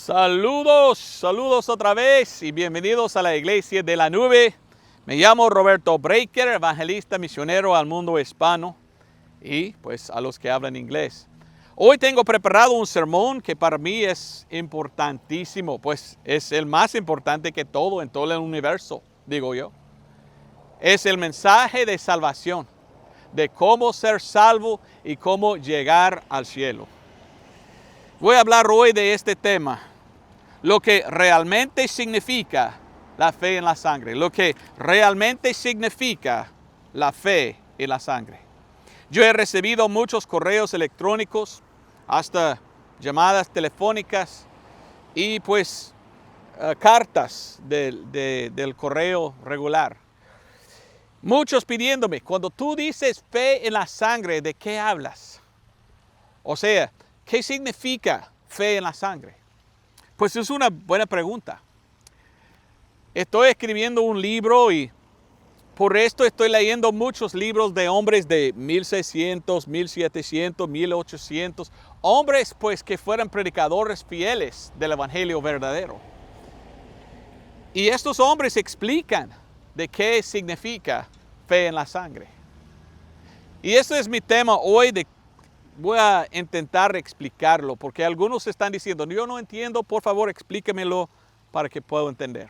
Saludos, saludos otra vez y bienvenidos a la Iglesia de la Nube. Me llamo Roberto Breaker, evangelista misionero al mundo hispano y pues a los que hablan inglés. Hoy tengo preparado un sermón que para mí es importantísimo, pues es el más importante que todo en todo el universo, digo yo. Es el mensaje de salvación, de cómo ser salvo y cómo llegar al cielo. Voy a hablar hoy de este tema, lo que realmente significa la fe en la sangre, lo que realmente significa la fe en la sangre. Yo he recibido muchos correos electrónicos, hasta llamadas telefónicas y pues cartas del correo regular. Muchos pidiéndome, cuando tú dices fe en la sangre, ¿de qué hablas? O sea, ¿qué significa fe en la sangre? Pues es una buena pregunta. Estoy escribiendo un libro y por esto estoy leyendo muchos libros de hombres de 1600, 1700, 1800. Hombres pues que fueran predicadores fieles del evangelio verdadero. Y estos hombres explican de qué significa fe en la sangre. Y este es mi tema hoy. Voy a intentar explicarlo porque algunos están diciendo, yo no entiendo, por favor explíquemelo para que pueda entender.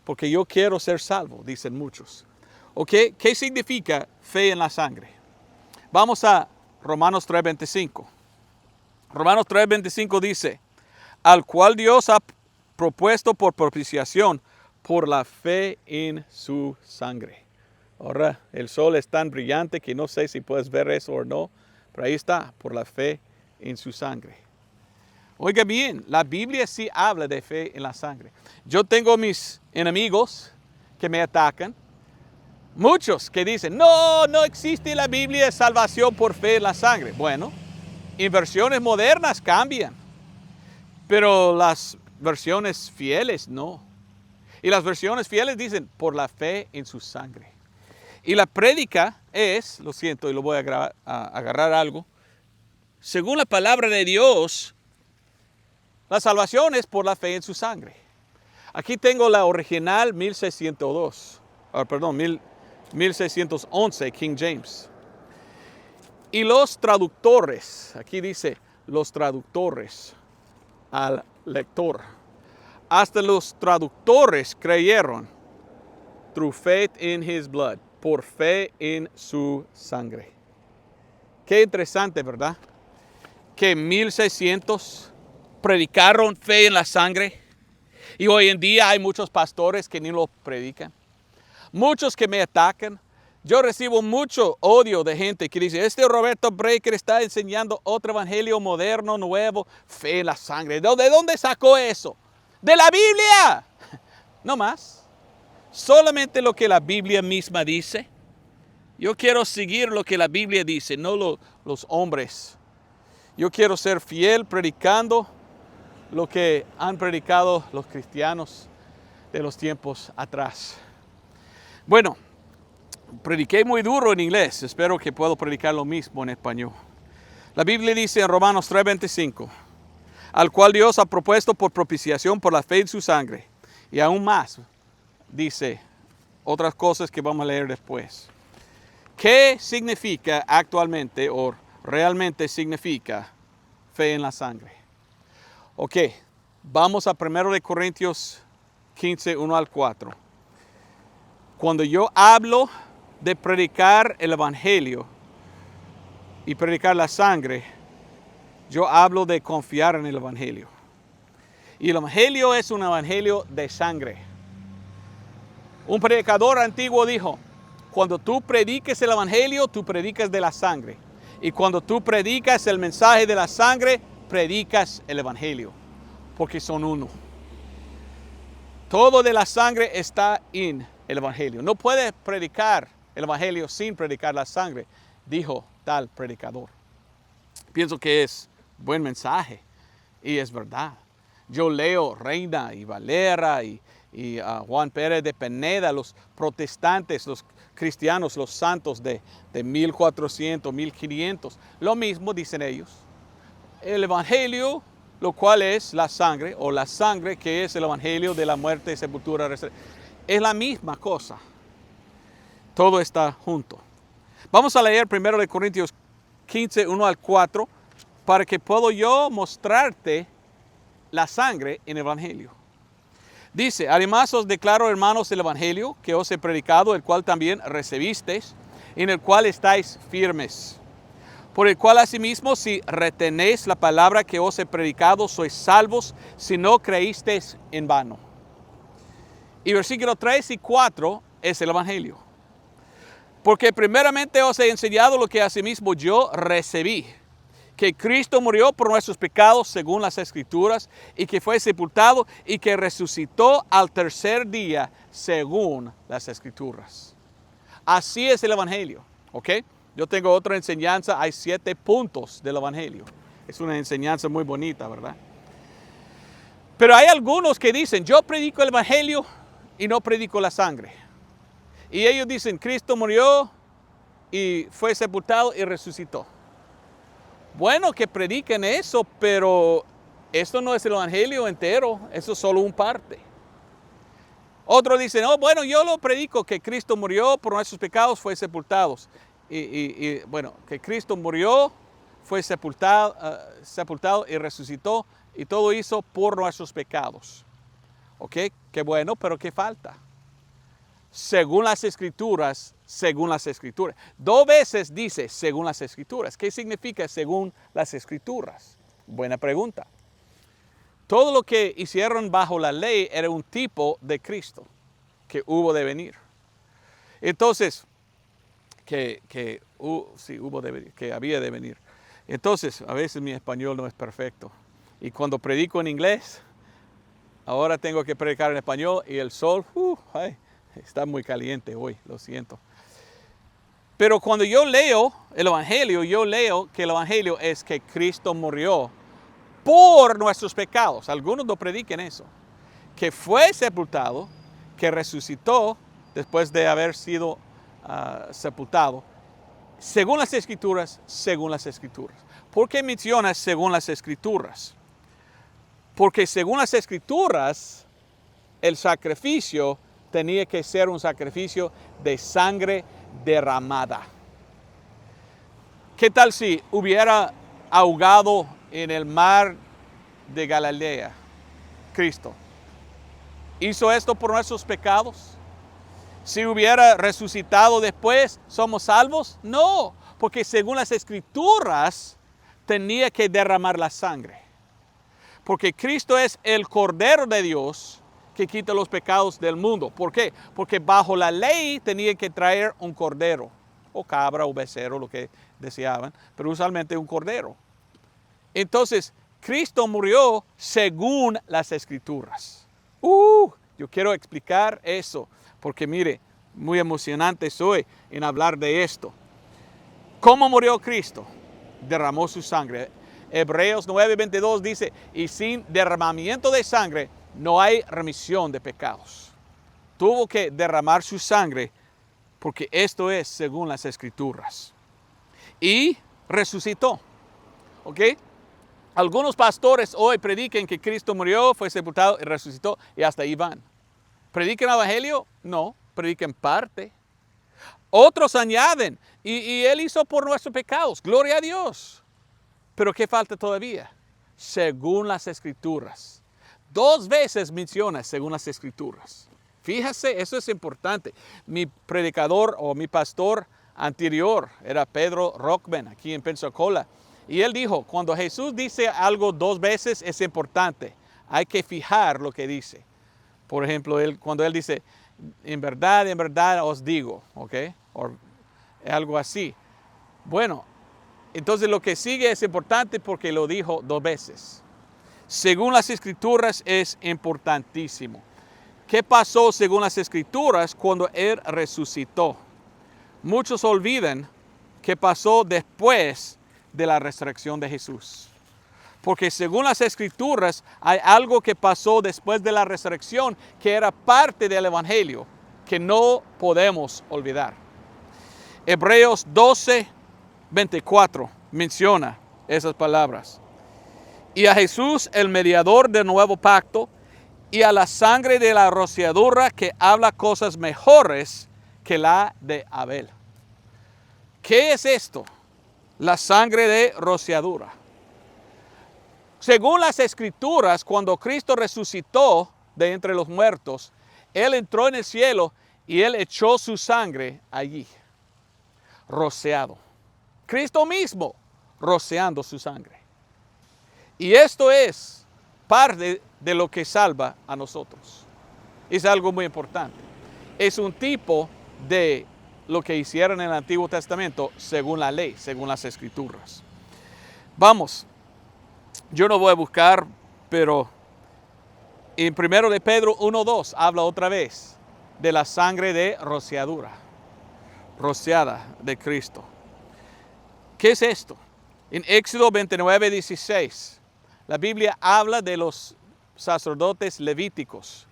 Porque yo quiero ser salvo, dicen muchos. ¿Ok? ¿Qué significa fe en la sangre? Vamos a Romanos 3:25. Romanos 3:25 dice, al cual Dios ha propuesto por propiciación por la fe en su sangre. Ahora el sol es tan brillante que no sé si puedes ver eso o no, pero ahí está, por la fe en su sangre. Oiga bien, la Biblia sí habla de fe en la sangre. Yo tengo mis enemigos que me atacan. Muchos que dicen, no existe en la Biblia salvación por fe en la sangre. Bueno, en versiones modernas cambian, pero las versiones fieles no. Y las versiones fieles dicen, por la fe en su sangre. Y la prédica es, lo siento y lo voy a agarrar algo, según la palabra de Dios, la salvación es por la fe en su sangre. Aquí tengo la original 1611, King James. Y los traductores, aquí dice los traductores al lector. Hasta los traductores creyeron through faith in his blood, por fe en su sangre. Qué interesante, ¿verdad? Que en 1600 predicaron fe en la sangre y hoy en día hay muchos pastores que ni lo predican. Muchos que me atacan. Yo recibo mucho odio de gente que dice, este Roberto Breaker está enseñando otro evangelio moderno, nuevo, fe en la sangre. ¿De dónde sacó eso? ¡De la Biblia! No más. Solamente lo que la Biblia misma dice. Yo quiero seguir lo que la Biblia dice, no los hombres. Yo quiero ser fiel predicando lo que han predicado los cristianos de los tiempos atrás. Bueno, prediqué muy duro en inglés. Espero que puedo predicar lo mismo en español. La Biblia dice en Romanos 3:25, al cual Dios ha propuesto por propiciación por la fe en su sangre. Y aún más, dice otras cosas que vamos a leer después. ¿Qué significa actualmente o realmente significa fe en la sangre? Ok, vamos a 1 Corintios 15, 1 al 4. Cuando yo hablo de predicar el evangelio y predicar la sangre, yo hablo de confiar en el evangelio. Y el evangelio es un evangelio de sangre. Un predicador antiguo dijo, cuando tú prediques el evangelio, tú predicas de la sangre. Y cuando tú predicas el mensaje de la sangre, predicas el evangelio. Porque son uno. Todo de la sangre está en el evangelio. No puedes predicar el evangelio sin predicar la sangre, dijo tal predicador. Pienso que es buen mensaje y es verdad. Yo leo Reina y Valera y Juan Pérez de Pineda, los protestantes, los cristianos, los santos de 1400, 1500. Lo mismo dicen ellos. El evangelio lo cual es la sangre, o la sangre que es el evangelio de la muerte, sepultura, resurrección. Es la misma cosa. Todo está junto. Vamos a leer 1 Corintios 15, 1 al 4, para que puedo yo mostrarte la sangre en el evangelio. Dice, además os declaro, hermanos, el evangelio que os he predicado, el cual también recibisteis, en el cual estáis firmes. Por el cual asimismo, si retenéis la palabra que os he predicado, sois salvos, si no creísteis en vano. Y versículos 3 y 4 es el evangelio. Porque primeramente os he enseñado lo que asimismo yo recibí, que Cristo murió por nuestros pecados según las Escrituras, y que fue sepultado y que resucitó al tercer día según las Escrituras. Así es el evangelio, ¿ok? Yo tengo otra enseñanza, hay 7 puntos del evangelio. Es una enseñanza muy bonita, ¿verdad? Pero hay algunos que dicen, yo predico el evangelio y no predico la sangre. Y ellos dicen, Cristo murió y fue sepultado y resucitó. Bueno, que prediquen eso, pero esto no es el evangelio entero, eso es solo una parte. Otros dicen, no, bueno, yo lo predico, que Cristo murió por nuestros pecados, fue sepultado. Bueno, que Cristo murió, fue sepultado y resucitó, y todo hizo por nuestros pecados. ¿Ok? Qué bueno, pero ¿qué falta? Según las Escrituras, según las Escrituras. 2 veces dice según las Escrituras. ¿Qué significa según las Escrituras? Buena pregunta. Todo lo que hicieron bajo la ley era un tipo de Cristo que hubo de venir. Entonces, que había de venir. Entonces, a veces mi español no es perfecto. Y cuando predico en inglés, ahora tengo que predicar en español y el sol, está muy caliente hoy, lo siento. Pero cuando yo leo el evangelio, yo leo que el evangelio es que Cristo murió por nuestros pecados. Algunos no prediquen eso. Que fue sepultado, que resucitó después de haber sido sepultado. Según las Escrituras, según las Escrituras. ¿Por qué menciona según las Escrituras? Porque según las Escrituras, el sacrificio tenía que ser un sacrificio de sangre derramada. ¿Qué tal si hubiera ahogado en el mar de Galilea Cristo? ¿Hizo esto por nuestros pecados? Si hubiera resucitado después, ¿somos salvos? No, porque según las Escrituras tenía que derramar la sangre. Porque Cristo es el Cordero de Dios que quita los pecados del mundo. ¿Por qué? Porque bajo la ley tenía que traer un cordero, o cabra, o becerro, lo que deseaban, pero usualmente un cordero. Entonces, Cristo murió según las Escrituras. Yo quiero explicar eso, porque mire, muy emocionante soy en hablar de esto. ¿Cómo murió Cristo? Derramó su sangre. Hebreos 9:22 dice, y sin derramamiento de sangre no hay remisión de pecados. Tuvo que derramar su sangre porque esto es según las Escrituras. Y resucitó. ¿Ok? Algunos pastores hoy predican que Cristo murió, fue sepultado y resucitó y hasta ahí van. ¿Predican el evangelio? No, predican parte. Otros añaden, y Él hizo por nuestros pecados, gloria a Dios. Pero ¿qué falta todavía? Según las Escrituras. 2 veces menciona según las Escrituras. Fíjese, eso es importante. Mi predicador o mi pastor anterior era Pedro Rockman, aquí en Pensacola. Y él dijo, cuando Jesús dice algo 2 veces es importante. Hay que fijar lo que dice. Por ejemplo, cuando él dice, en verdad os digo, ¿ok? O algo así. Bueno, entonces lo que sigue es importante porque lo dijo 2 veces. Según las Escrituras es importantísimo. ¿Qué pasó según las Escrituras cuando Él resucitó? Muchos olvidan qué pasó después de la resurrección de Jesús. Porque según las Escrituras hay algo que pasó después de la resurrección que era parte del Evangelio que no podemos olvidar. Hebreos 12:24 menciona esas palabras. y a Jesús, el mediador del nuevo pacto, y a la sangre de la rociadura que habla cosas mejores que la de Abel. ¿Qué es esto? La sangre de rociadura. Según las Escrituras, cuando Cristo resucitó de entre los muertos, Él entró en el cielo y Él echó su sangre allí, rociado. Cristo mismo rociando su sangre. Y esto es parte de lo que salva a nosotros. Es algo muy importante. Es un tipo de lo que hicieron en el Antiguo Testamento según la ley, según las Escrituras. Vamos, yo no voy a buscar, pero en 1 de Pedro 1:2 habla otra vez de la sangre de rociadura, rociada de Cristo. ¿Qué es esto? En Éxodo 29:16, la Biblia habla de los sacerdotes levíticos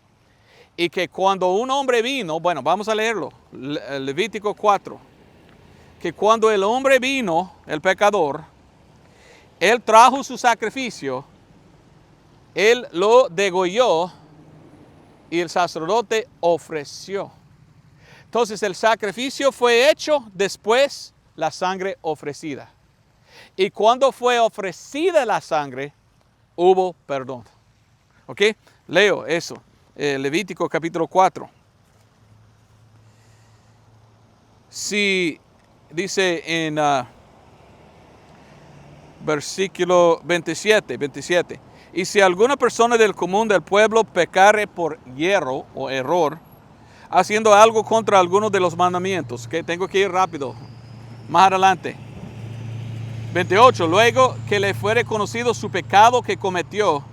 y que cuando un hombre vino, bueno, vamos a leerlo, Levítico 4, que cuando el hombre vino, el pecador, él trajo su sacrificio, él lo degolló y el sacerdote ofreció. Entonces el sacrificio fue hecho, después la sangre ofrecida. Y cuando fue ofrecida la sangre, hubo perdón. ¿Ok? Leo eso. Levítico capítulo 4. Si dice en versículo 27. Y si alguna persona del común del pueblo pecare por hierro o error, haciendo algo contra alguno de los mandamientos, que tengo que ir rápido, más adelante. 28. Luego que le fuere conocido su pecado que cometió,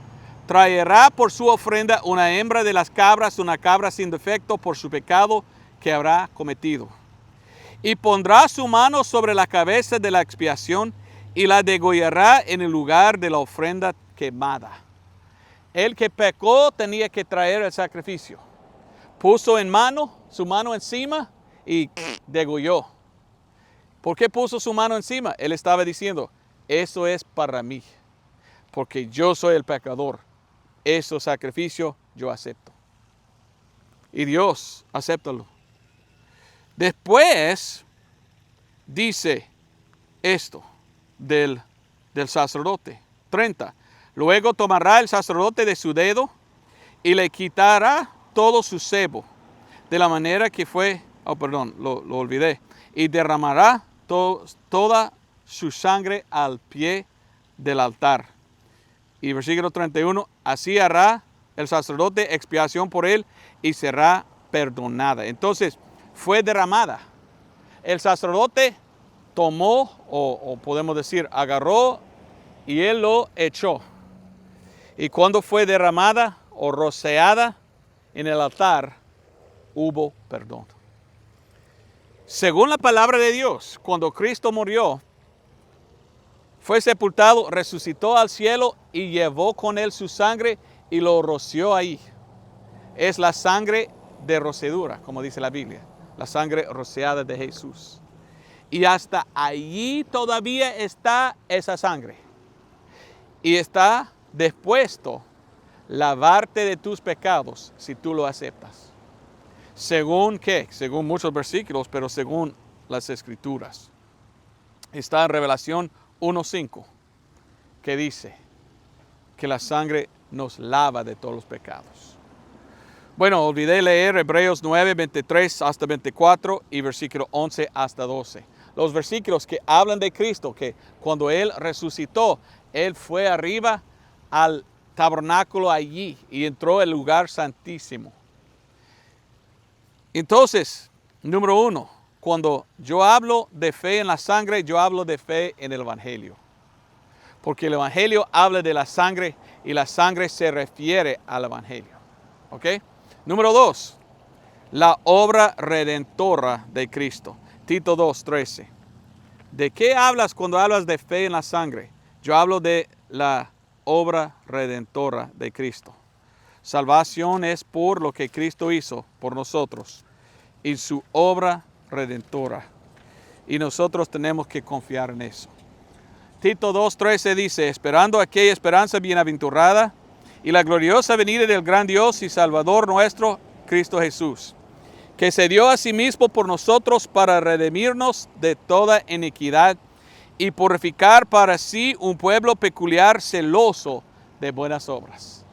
traerá por su ofrenda una hembra de las cabras, una cabra sin defecto por su pecado que habrá cometido. Y pondrá su mano sobre la cabeza de la expiación y la degollará en el lugar de la ofrenda quemada. El que pecó tenía que traer el sacrificio. Puso su mano encima y degolló. ¿Por qué puso su mano encima? Él estaba diciendo, eso es para mí, porque yo soy el pecador. Ese sacrificio yo acepto. Y Dios, acéptalo. Después dice esto del sacerdote. 30. Luego tomará el sacerdote de su dedo y le quitará todo su sebo, de la manera que fue, lo olvidé, y derramará toda su sangre al pie del altar. Y versículo 31, así hará el sacerdote expiación por él y será perdonada. Entonces, fue derramada. El sacerdote tomó, o podemos decir, agarró y él lo echó. Y cuando fue derramada o rociada en el altar, hubo perdón. Según la palabra de Dios, cuando Cristo murió, fue sepultado, resucitó al cielo y llevó con él su sangre y lo roció ahí. Es la sangre de rociadura, como dice la Biblia, la sangre rociada de Jesús. Y hasta allí todavía está esa sangre. Y está dispuesto lavarte de tus pecados si tú lo aceptas. ¿Según qué? Según muchos versículos, pero según las Escrituras. Está en Revelación 1:5, que dice que la sangre nos lava de todos los pecados. Bueno, olvidé leer Hebreos 9, 23 hasta 24 y versículo 11 hasta 12. Los versículos que hablan de Cristo, que cuando Él resucitó, Él fue arriba al tabernáculo allí y entró al lugar santísimo. Entonces, número 1, cuando yo hablo de fe en la sangre, yo hablo de fe en el Evangelio. Porque el Evangelio habla de la sangre y la sangre se refiere al Evangelio. ¿Ok? Número 2, la obra redentora de Cristo. Tito 2:13. ¿De qué hablas cuando hablas de fe en la sangre? Yo hablo de la obra redentora de Cristo. Salvación es por lo que Cristo hizo por nosotros y su obra redentora. Y nosotros tenemos que confiar en eso. Tito 2:13 dice, esperando aquella esperanza bienaventurada y la gloriosa venida del gran Dios y Salvador nuestro, Cristo Jesús, que se dio a sí mismo por nosotros para redimirnos de toda iniquidad y purificar para sí un pueblo peculiar celoso de buenas obras.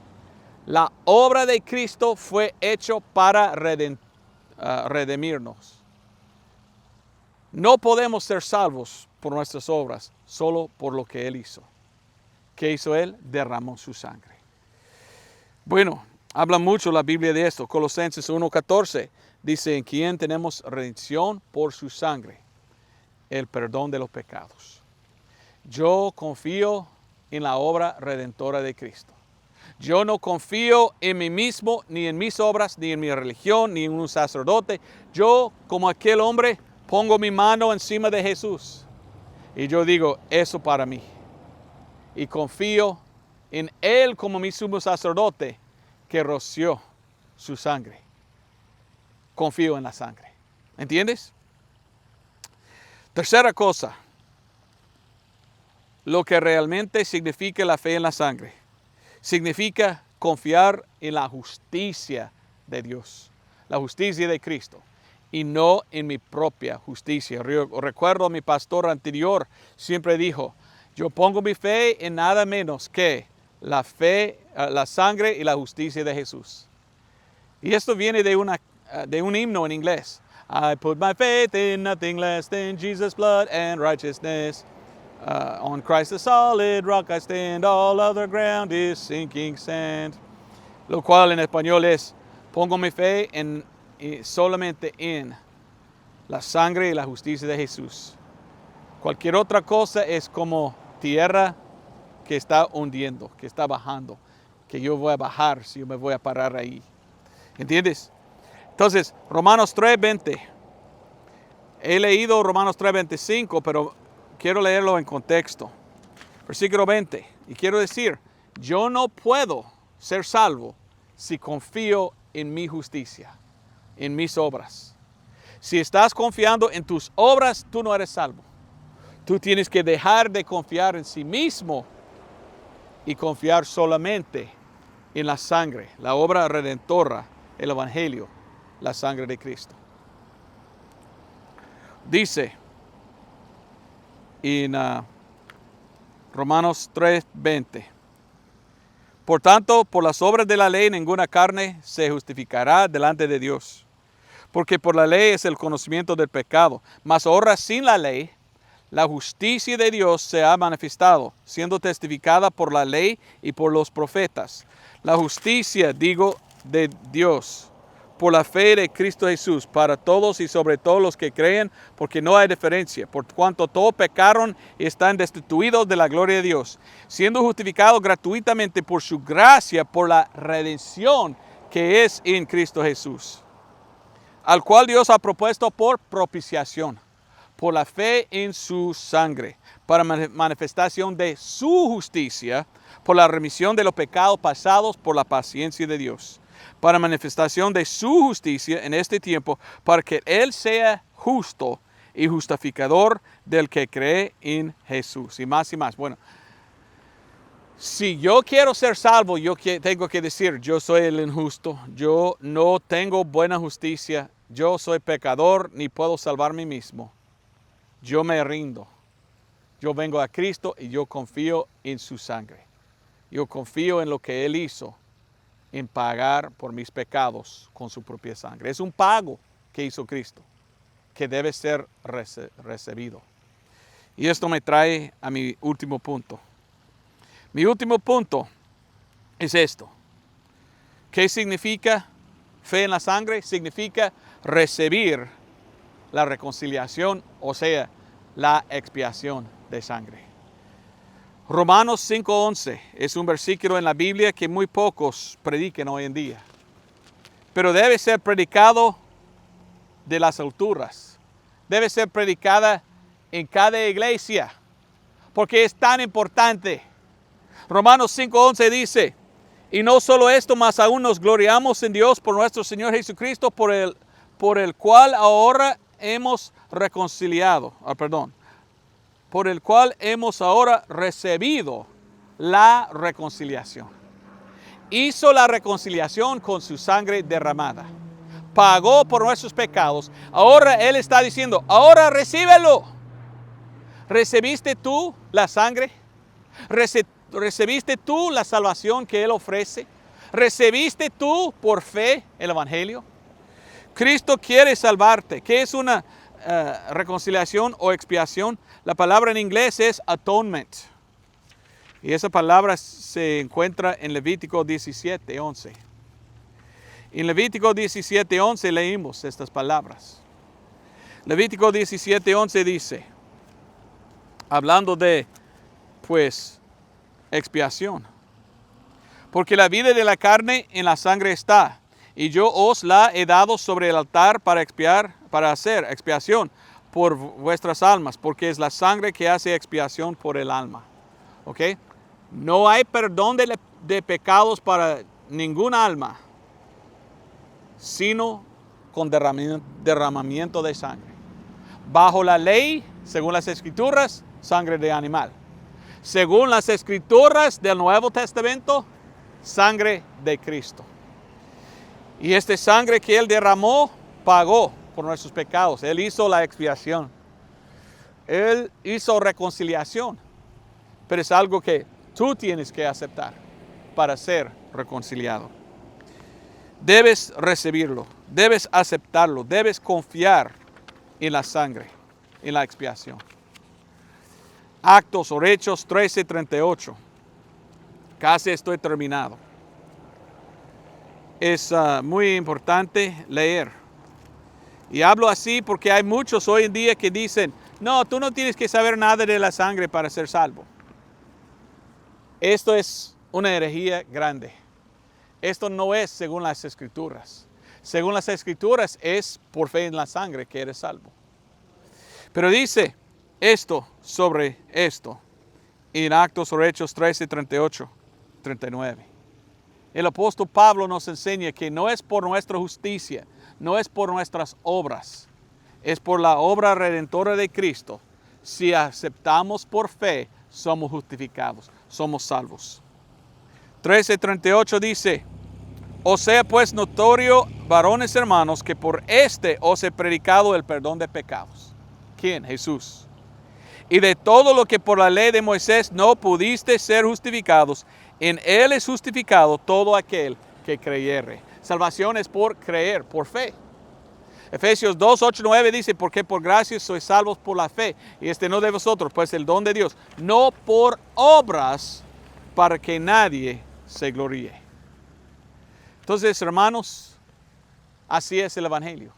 La obra de Cristo fue hecho para redimirnos. No podemos ser salvos por nuestras obras, solo por lo que Él hizo. ¿Qué hizo Él? Derramó su sangre. Bueno, habla mucho la Biblia de esto. Colosenses 1:14 dice, en quien tenemos redención por su sangre, el perdón de los pecados. Yo confío en la obra redentora de Cristo. Yo no confío en mí mismo, ni en mis obras, ni en mi religión, ni en un sacerdote. Yo, como aquel hombre, pongo mi mano encima de Jesús. Y yo digo, eso para mí. Y confío en Él como mi sumo sacerdote, que roció su sangre. Confío en la sangre. ¿Entiendes? Tercera cosa. Lo que realmente significa la fe en la sangre. Significa confiar en la justicia de Dios. La justicia de Cristo. Y no en mi propia justicia. Recuerdo a mi pastor anterior siempre dijo, yo pongo mi fe en nada menos que la fe, la sangre y la justicia de Jesús. Y esto viene de un himno en inglés. I put my faith in nothing less than Jesus' blood and righteousness. On Christ the solid rock I stand, all other ground is sinking sand. Lo cual en español es, pongo mi fe solamente en la sangre y la justicia de Jesús. Cualquier otra cosa es como tierra que está hundiendo, que está bajando, que yo voy a bajar si yo me voy a parar ahí. ¿Entiendes? Entonces, Romanos 3:20. He leído Romanos 3:25, pero quiero leerlo en contexto. Versículo 20. Y quiero decir, yo no puedo ser salvo si confío en mi justicia, en mis obras. Si estás confiando en tus obras, tú no eres salvo. Tú tienes que dejar de confiar en sí mismo y confiar solamente en la sangre, la obra redentora, el Evangelio, la sangre de Cristo. Dice en Romanos 3:20, por tanto, por las obras de la ley ninguna carne se justificará delante de Dios, porque por la ley es el conocimiento del pecado, mas ahora sin la ley, la justicia de Dios se ha manifestado, siendo testificada por la ley y por los profetas. La justicia, digo, de Dios, por la fe de Cristo Jesús, para todos y sobre todos los que creen, porque no hay diferencia, por cuanto todos pecaron y están destituidos de la gloria de Dios, siendo justificados gratuitamente por su gracia, por la redención que es en Cristo Jesús, al cual Dios ha propuesto por propiciación, por la fe en su sangre, para manifestación de su justicia, por la remisión de los pecados pasados, por la paciencia de Dios, para manifestación de su justicia en este tiempo, para que Él sea justo y justificador del que cree en Jesús. Y más y más. Bueno, si yo quiero ser salvo, yo tengo que decir, yo soy el injusto, yo no tengo buena justicia, yo soy pecador, ni puedo salvarme mismo. Yo me rindo. Yo vengo a Cristo y yo confío en su sangre. Yo confío en lo que Él hizo, en pagar por mis pecados con su propia sangre. Es un pago que hizo Cristo, que debe ser recibido. Y esto me trae a mi último punto. Mi último punto es esto. ¿Qué significa fe en la sangre? Significa recibir la reconciliación, o sea, la expiación de sangre. Romanos 5:11 es un versículo en la Biblia que muy pocos predican hoy en día, pero debe ser predicado de las alturas. Debe ser predicada en cada iglesia, porque es tan importante. Romanos 5:11 dice, y no solo esto, mas aún nos gloriamos en Dios por nuestro Señor Jesucristo, por el cual ahora hemos reconciliado, por el cual hemos ahora recibido la reconciliación. Hizo la reconciliación con su sangre derramada. Pagó por nuestros pecados. Ahora Él está diciendo, ahora recíbelo. ¿Recibiste tú la sangre? ¿Recibiste tú la salvación que Él ofrece? ¿Recibiste tú por fe el Evangelio? Cristo quiere salvarte. ¿Qué es una reconciliación o expiación? La palabra en inglés es atonement. Y esa palabra se encuentra en Levítico 17:11. En Levítico 17:11 leímos estas palabras. Levítico 17:11 dice, hablando de, pues, expiación. Porque la vida de la carne en la sangre está, y yo os la he dado sobre el altar para expiar, para hacer expiación por vuestras almas, porque es la sangre que hace expiación por el alma. ¿Ok? No hay perdón de pecados para ningún alma, sino con derramamiento de sangre. Bajo la ley, según las Escrituras, sangre de animal. Según las Escrituras del Nuevo Testamento, sangre de Cristo. Y esta sangre que Él derramó, pagó por nuestros pecados. Él hizo la expiación. Él hizo reconciliación. Pero es algo que tú tienes que aceptar para ser reconciliado. Debes recibirlo, debes aceptarlo, debes confiar en la sangre, en la expiación. Actos o Hechos 13:38. Casi estoy terminado. Es muy importante leer. Y hablo así porque hay muchos hoy en día que dicen, no, tú no tienes que saber nada de la sangre para ser salvo. Esto es una herejía grande. Esto no es según las Escrituras. Según las Escrituras es por fe en la sangre que eres salvo. Pero dice esto sobre esto en Actos o Hechos 13, 38, 39. El apóstol Pablo nos enseña que no es por nuestra justicia, no es por nuestras obras, es por la obra redentora de Cristo. Si aceptamos por fe, somos justificados, somos salvos. 13:38 dice, os sea pues notorio, varones hermanos, que por os he predicado el perdón de pecados. ¿Quién? Jesús. Y de todo lo que por la ley de Moisés no pudiste ser justificados, en Él es justificado todo aquel que creyere. Salvación es por creer, por fe. Efesios 2, 8, 9 dice, porque por gracia sois salvos por la fe, y no de vosotros, pues el don de Dios, no por obras, para que nadie se gloríe. Entonces, hermanos, así es el Evangelio.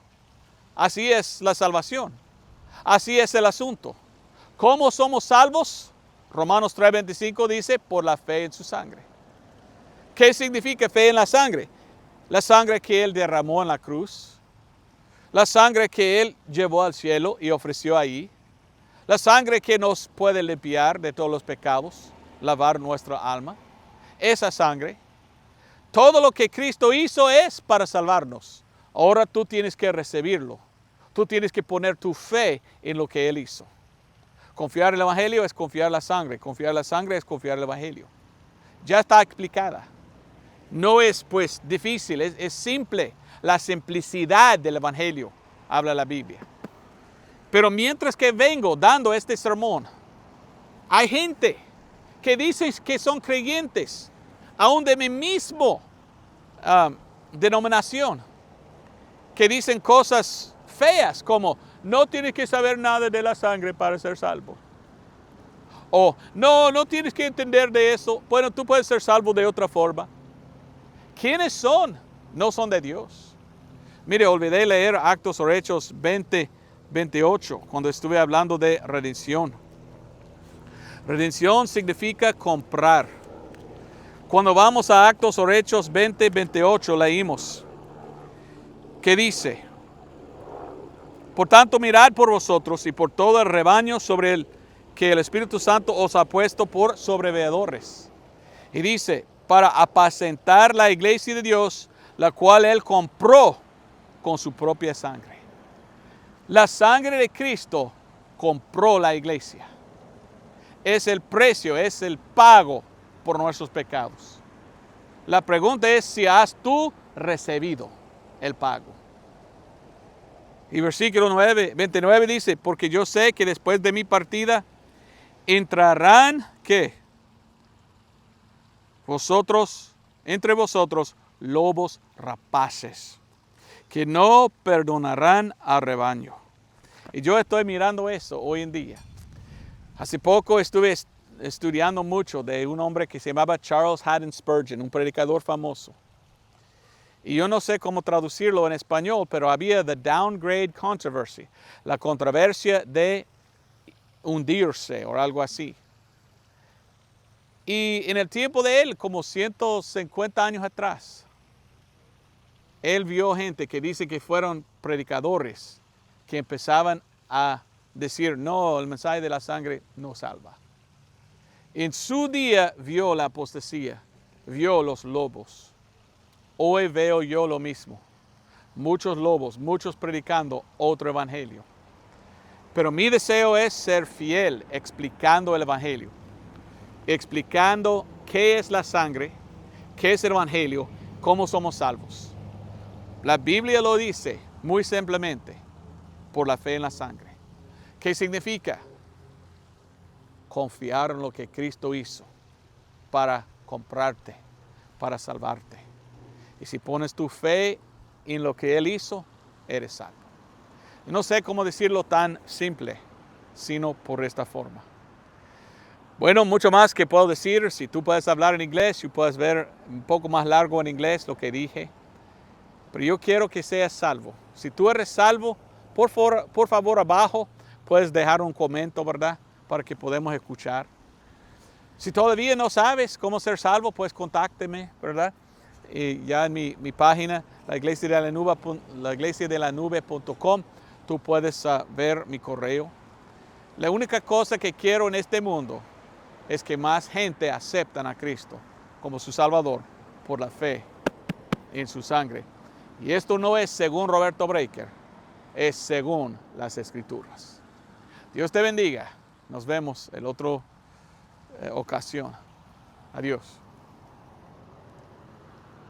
Así es la salvación. Así es el asunto. ¿Cómo somos salvos? Romanos 3:25 dice, por la fe en su sangre. ¿Qué significa fe en la sangre? La sangre que Él derramó en la cruz. La sangre que Él llevó al cielo y ofreció ahí. La sangre que nos puede limpiar de todos los pecados, lavar nuestra alma. Esa sangre. Todo lo que Cristo hizo es para salvarnos. Ahora tú tienes que recibirlo. Tú tienes que poner tu fe en lo que Él hizo. Confiar en el Evangelio es confiar en la sangre. Confiar en la sangre es confiar en el Evangelio. Ya está explicada. No es pues difícil, es simple. La simplicidad del Evangelio habla la Biblia. Pero mientras que vengo dando este sermón, hay gente que dice que son creyentes, aún de mi mismo denominación, que dicen cosas feas como no tienes que saber nada de la sangre para ser salvo. O no tienes que entender de eso. Bueno, tú puedes ser salvo de otra forma. ¿Quiénes son? No son de Dios. Mire, olvidé leer Actos o Hechos 20:28 cuando estuve hablando de redención. Redención significa comprar. Cuando vamos a Actos o Hechos 20:28 leímos que dice, por tanto mirad por vosotros y por todo el rebaño sobre el que el Espíritu Santo os ha puesto por sobreveedores. Y dice, para apacentar la iglesia de Dios, la cual Él compró con su propia sangre. La sangre de Cristo compró la iglesia. es el precio, es el pago por nuestros pecados. La pregunta es si has tú recibido el pago. Y versículo 29 dice, porque yo sé que después de mi partida entrarán, ¿qué? Entre vosotros, lobos rapaces, que no perdonarán al rebaño. Y yo estoy mirando eso hoy en día. Hace poco estuve estudiando mucho de un hombre que se llamaba Charles Haddon Spurgeon, un predicador famoso. Y yo no sé cómo traducirlo en español, pero había the downgrade controversy, la controversia de hundirse o algo así. Y en el tiempo de él, como 150 años atrás, él vio gente que dice que fueron predicadores que empezaban a decir, no, el mensaje de la sangre no salva. En su día vio la apostasía, vio los lobos. Hoy veo yo lo mismo. Muchos lobos, muchos predicando otro evangelio. Pero mi deseo es ser fiel explicando el evangelio. Explicando qué es la sangre, qué es el evangelio, cómo somos salvos. La Biblia lo dice muy simplemente, por la fe en la sangre. ¿Qué significa? Confiar en lo que Cristo hizo para comprarte, para salvarte. Y si pones tu fe en lo que Él hizo, eres salvo. No sé cómo decirlo tan simple, sino por esta forma. Bueno, mucho más que puedo decir. Si tú puedes hablar en inglés, si puedes ver un poco más largo en inglés lo que dije. Pero yo quiero que seas salvo. Si tú eres salvo, por favor abajo puedes dejar un comentario, ¿verdad? Para que podamos escuchar. Si todavía no sabes cómo ser salvo, pues contácteme, ¿verdad? Y ya en mi página, laiglesiadelanube.com, tú puedes ver mi correo. La única cosa que quiero en este mundo es que más gente acepten a Cristo como su Salvador por la fe en su sangre. Y esto no es según Roberto Breaker, es según las Escrituras. Dios te bendiga. Nos vemos en otra ocasión. Adiós.